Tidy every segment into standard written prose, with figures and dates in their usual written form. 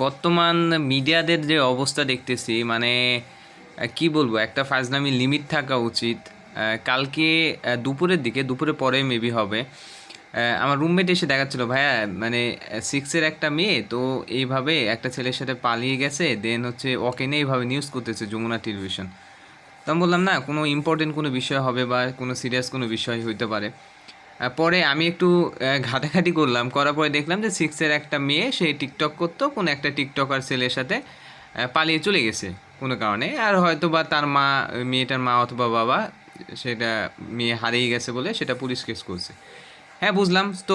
বর্তমান মিডিয়াদের যে অবস্থা দেখতেছি মানে কি বলবো, একটা ফাজলামি লিমিট থাকা উচিত। কালকে দুপুরের পরে মেবি হবে। আমার রুমমেট এসে দেখাচ্ছিল, ভাইয়া মানে সিক্সের একটা মেয়ে তো এইভাবে একটা ছেলের সাথে পালিয়ে গেছে, দেন হচ্ছে ওকে নিয়ে এইভাবে নিউজ করতেছে যমুনা টেলিভিশন। তো আমি বললাম না, কোনো ইম্পর্টেন্ট কোনো বিষয় হবে বা কোনো সিরিয়াস কোনো বিষয় হইতে পারে। পরে আমি একটু ঘাটাঘাটি করলাম, করার পরে দেখলাম যে সিক্সের একটা মেয়ে সে টিকটক করতো, কোনো একটা টিকটকার ছেলের সাথে পালিয়ে চলে গেছে কোনো কারণে। আর হয়তো বা তার মা, মেয়েটার মা অথবা বাবা, সেটা মেয়ে হারিয়ে গেছে বলে সেটা পুলিশ কেস করছে। হ্যাঁ, বুঝলাম। তো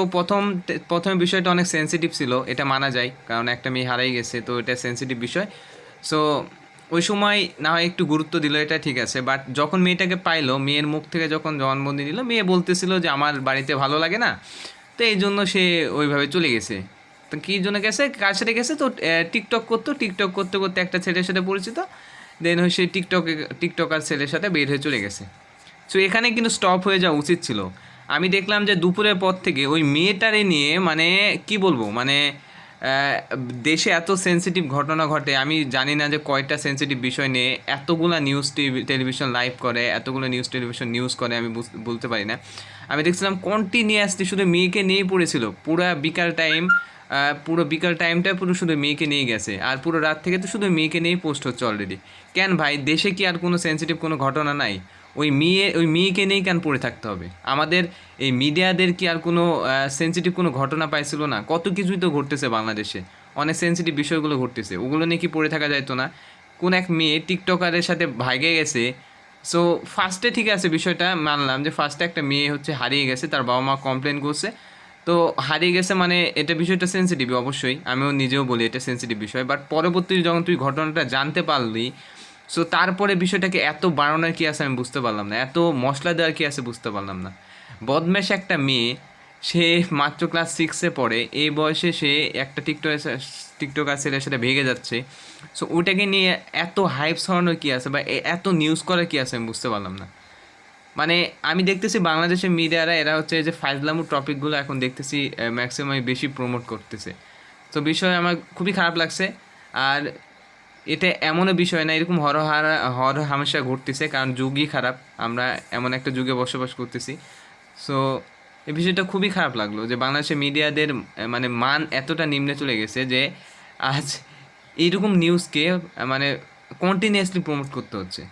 প্রথমে বিষয়টা অনেক সেনসিটিভ ছিল, এটা মানা যায়, কারণ একটা মেয়ে হারিয়ে গেছে তো এটা সেনসিটিভ বিষয়। সো ওই সময় না হয় একটু গুরুত্ব দিল, এটা ঠিক আছে। বাট যখন মেয়েটাকে পাইলো, মেয়ের মুখ থেকে যখন জবানবন্দি দিল, মেয়ে বলতেছিল যে আমার বাড়িতে ভালো লাগে না, তো এই জন্য সে ওইভাবে চলে গেছে। তো কী জন্য গেছে, কার সাথে গেছে, তো টিকটক করতো, টিকটক করতে করতে একটা ছেলের সাথে পরিচিত, দেন সে টিকটকার ছেলের সাথে বের হয়ে চলে গেছে। সো এখানে কিন্তু স্টপ হয়ে যাওয়া উচিত ছিল। আমি দেখলাম যে দুপুরের পর থেকে ওই মেয়েটারে নিয়ে মানে কি বলবো, মানে দেশে এত সেনসিটিভ ঘটনা ঘটে, আমি জানি না যে কয়টা সেনসিটিভ বিষয় নিয়ে এতগুলা নিউজ টেলিভিশন লাইভ করে, এতগুলো নিউজ টেলিভিশন নিউজ করে, আমি বলতে পারি না। আমি দেখছিলাম কন্টিনিউয়াসলি শুধু মেয়েকে নিয়েই পড়েছিল পুরো বিকাল টাইমটা পুরো শুধু মেয়েকে নিয়ে গেছে, আর পুরো রাত থেকে তো শুধু মেয়েকে নিয়েই পোস্ট হচ্ছে অলরেডি। কেন ভাই, দেশে কি আর কোনো সেনসিটিভ কোনো ঘটনা নাই? ওই মেয়েকে নিয়েই কেন পড়ে থাকতে হবে? আমাদের এই মিডিয়াদের কি আর কোনো সেনসিটিভ কোনো ঘটনা পাইছিল না? কত কিছুই তো ঘটতেছে বাংলাদেশে, অনেক সেনসিটিভ বিষয়গুলো ঘটতেছে, ওগুলো নিয়ে কি পড়ে থাকা যাইতো না? কোন এক মেয়ে টিকটকারের সাথে ভাগে গেছে। সো ফার্স্টে ঠিক আছে, বিষয়টা মানলাম যে ফার্স্টে একটা মেয়ে হচ্ছে হারিয়ে গেছে, তার বাবা মা কমপ্লেন করছে। তো হারিয়ে গেছে মানে এটা বিষয়টা সেনসিটিভ, অবশ্যই আমিও নিজেও বলি এটা সেনসিটিভ বিষয়। বাট পরবর্তী যখন তুই ঘটনাটা জানতে পারলি, সো তারপরে বিষয়টাকে এত বাড়ানোর কি আছে আমি বুঝতে পারলাম না, এত মশলা দেওয়ার কি আছে বুঝতে পারলাম না। বদমাশ একটা মেয়ে, সে মাত্র ক্লাস সিক্সে পড়ে, এই বয়সে সে একটা টিকটকার ছেলের সাথে ভেগে যাচ্ছে। সো ওটাকে নিয়ে এত হাইপ ছড়ানোর কী আছে বা এত নিউজ করার কী আছে আমি বুঝতে পারলাম না। মানে আমি দেখতেছি বাংলাদেশের মিডিয়ারা এরা হচ্ছে এই যে ফাইজলামু টপিকগুলো এখন দেখতেছি ম্যাক্সিমাম বেশি প্রমোট করতেছে। তো বিষয় আমার খুবই খারাপ লাগছে। আর এটা এমনও বিষয় না, এরকম হর হামেশা ঘটতেছে, কারণ যুগই খারাপ, আমরা এমন একটা যুগে বসবাস করতেছি। সো এই বিষয়টা খুবই খারাপ লাগলো যে বাংলাদেশের মিডিয়াদের মানে মান এতটা নিম্নে চলে গেছে যে আজ এইরকম নিউজকে মানে কন্টিনিউয়াসলি প্রমোট করতে হচ্ছে।